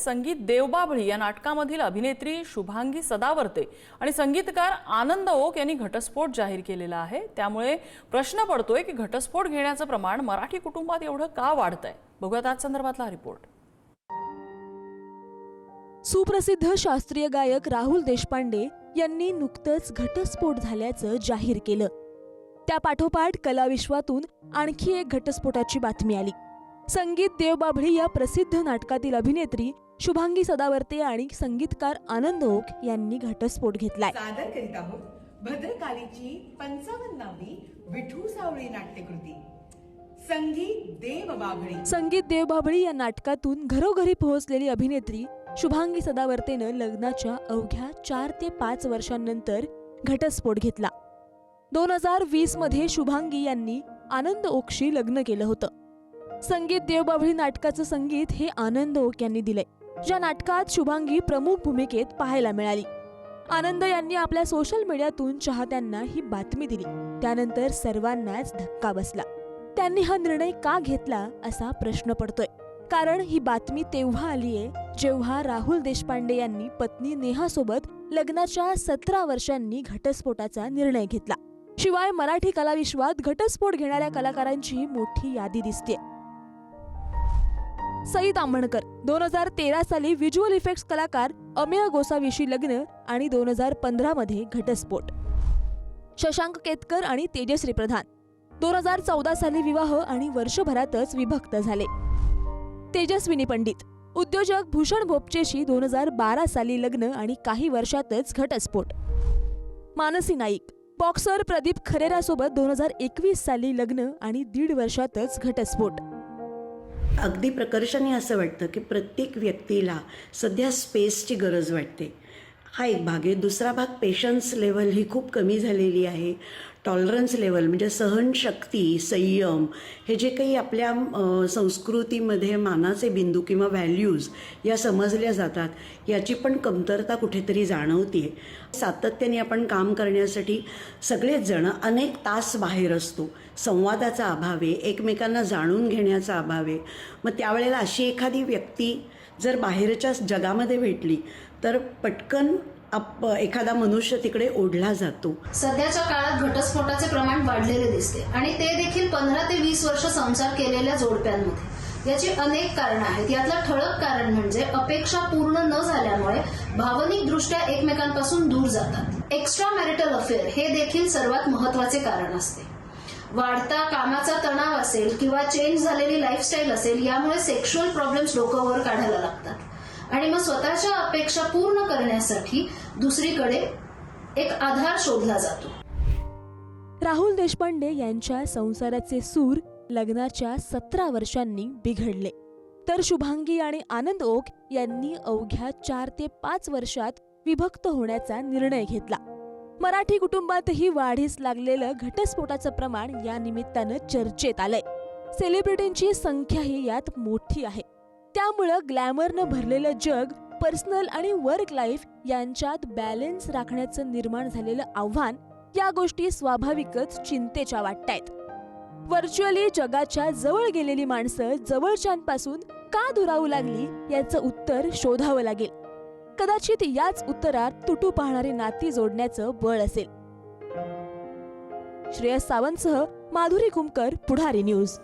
संगीत देवबाभळी या नाटकामधील अभिनेत्री शुभांगी सदावर्ते आणि संगीतकार आनंद ओक यांनी घटस्फोट जाहीर केलेला आहे। त्यामुळे प्रश्न पडतोय की घटस्फोट घेण्याचं प्रमाण मराठी कुटुंबात एवढं का वाढतंय? बघूयात आज संदर्भातला रिपोर्ट। सुप्रसिद्ध शास्त्रीय गायक राहुल देशपांडे यांनी नुकतंच घटस्फोट झाल्याचं जाहीर केलं। त्या पाठोपाठ कलाविश्वातून आणखी एक घटस्फोटाची बातमी आली। संगीत देवबाभळी या प्रसिद्ध नाटकातील अभिनेत्री शुभांगी सदावर्ते आणि संगीतकार आनंद ओक यांनी घटस्फोट घेतलाय। सादर करीत आहोत भद्रकालीची 55वी विठू सावळी नाट्यकृती संगीत देवबाभळी या नाटकातून घरोघरी पोहोचलेली अभिनेत्री शुभांगी सदावर्तेनं लग्नाच्या अवघ्या 4 ते 5 वर्षांनंतर घटस्फोट घेतला। 2020 मध्ये शुभांगी यांनी आनंद ओकशी लग्न केलं होतं। संगीत देवबाभळी नाटकाचं संगीत हे आनंद ओक यांनी दिलंय, ज्या नाटकात शुभांगी प्रमुख भूमिकेत पाहायला मिळाली। आनंद यांनी आपल्या सोशल मीडियातून चाहत्यांना ही बातमी दिली। त्यानंतर सर्वांनाच धक्का बसला। त्यांनी हा निर्णय का घेतला असा प्रश्न पडतोय, कारण ही बातमी तेव्हा आलीये जेव्हा राहुल देशपांडे यांनी पत्नी नेहासोबत लग्नाच्या 17 वर्षांनी घटस्फोटाचा निर्णय घेतला। शिवाय मराठी कलाविश्वात घटस्फोट घेणाऱ्या कलाकारांची मोठी यादी दिसते। सई ताम्हणकर 2013 साली व्हिज्युअल इफेक्ट्स कलाकार अमेय गोसावीशी लग्न आणि 2015 मध्ये घटस्फोट। शशांक केतकर आणि तेजश्री प्रधान 2014 साली विवाह आणि वर्षभरातच विभक्त झाले। तेजस्विनी पंडित उद्योजक भूषण भोपचेशी 2012 साली लग्न आणि काही वर्षातच घटस्फोट। मानसी नाईक बॉक्सर प्रदीप खरेरासोबत 2021 साली लग्न आणि 1.5 वर्षातच घटस्फोट। अगदी प्रकर्षाने असं वाटतं की प्रत्येक व्यक्तीला सध्या स्पेसची गरज वाटते। हा एक भाग आहे। दुसरा भाग पेशन्स लेवल ही खूप कमी झालेली आहे। टॉलरन्स लेवल म्हणजे सहनशक्ती, संयम हे जे काही आपल्या संस्कृतीमध्ये मानाचे बिंदू किंवा व्हॅल्यूज या समजल्या जातात याची पण कमतरता कुठेतरी जाणवते। सातत्याने आपण काम करण्यासाठी सगळेच जण अनेक तास बाहेर असतो। संवादाचा अभाव आहे, एकमेकांना जाणून घेण्याचा अभाव आहे। मग त्यावेळेला अशी एखादी व्यक्ती जर बाहेरच्या जगामध्ये भेटली तर पटकन एखादा मनुष्य तिकडे ओढला जातो। सध्याच्या काळात घटस्फोटाचे प्रमाण वाढलेले दिसते आणि ते देखील 15 ते 20 वर्ष संसार केलेल्या जोडप्यांमध्ये। याची अनेक कारणं आहेत। यातलं ठळक कारण म्हणजे अपेक्षा पूर्ण न झाल्यामुळे भावनिक दृष्ट्या एकमेकांपासून दूर जातात। एक्स्ट्रा मॅरिटल अफेअर हे देखील सर्वात महत्वाचे कारण असते। वाढता कामाचा तणाव असेल किंवा चेंज झालेली लाईफस्टाईल असेल, यामुळे सेक्शुअल प्रॉब्लेम्स डोक्यावर काढायला लागतात आणि मग स्वतःच्या अपेक्षा पूर्ण करण्यासाठी दुसरीकडे एक आधार शोधला जातो। राहुल देशपांडे यांच्या संसाराचे सूर लग्नाच्या 17 वर्षांनी बिघडले, तर शुभांगी आणि आनंद ओक यांनी अवघ्या 4 ते 5 वर्षात विभक्त होण्याचा निर्णय घेतला। मराठी कुटुंबातही वाढीस लागलेलं घटस्फोटाचं प्रमाण या निमित्तानं चर्चेत आलंय। सेलिब्रिटींची संख्याही यात मोठी आहे। त्यामुळं ग्लॅमरनं भरलेलं जग पर्सनल आणि वर्क लाईफ यांच्यात बॅलन्स राखण्याचं निर्माण झालेलं आव्हान, या गोष्टी स्वाभाविकच चिंतेच्या वाटतायत। व्हर्च्युअली जगाच्या जवळ गेलेली माणसं जवळच्यांपासून का दुरावू लागली याचं उत्तर शोधावं लागेल। कदाचित याच उत्तरात तुटू पाहणारी नाती जोडण्याचं बळ असेल। श्रेयस सावंतसह माधुरी कुमकर, पुढारी न्यूज।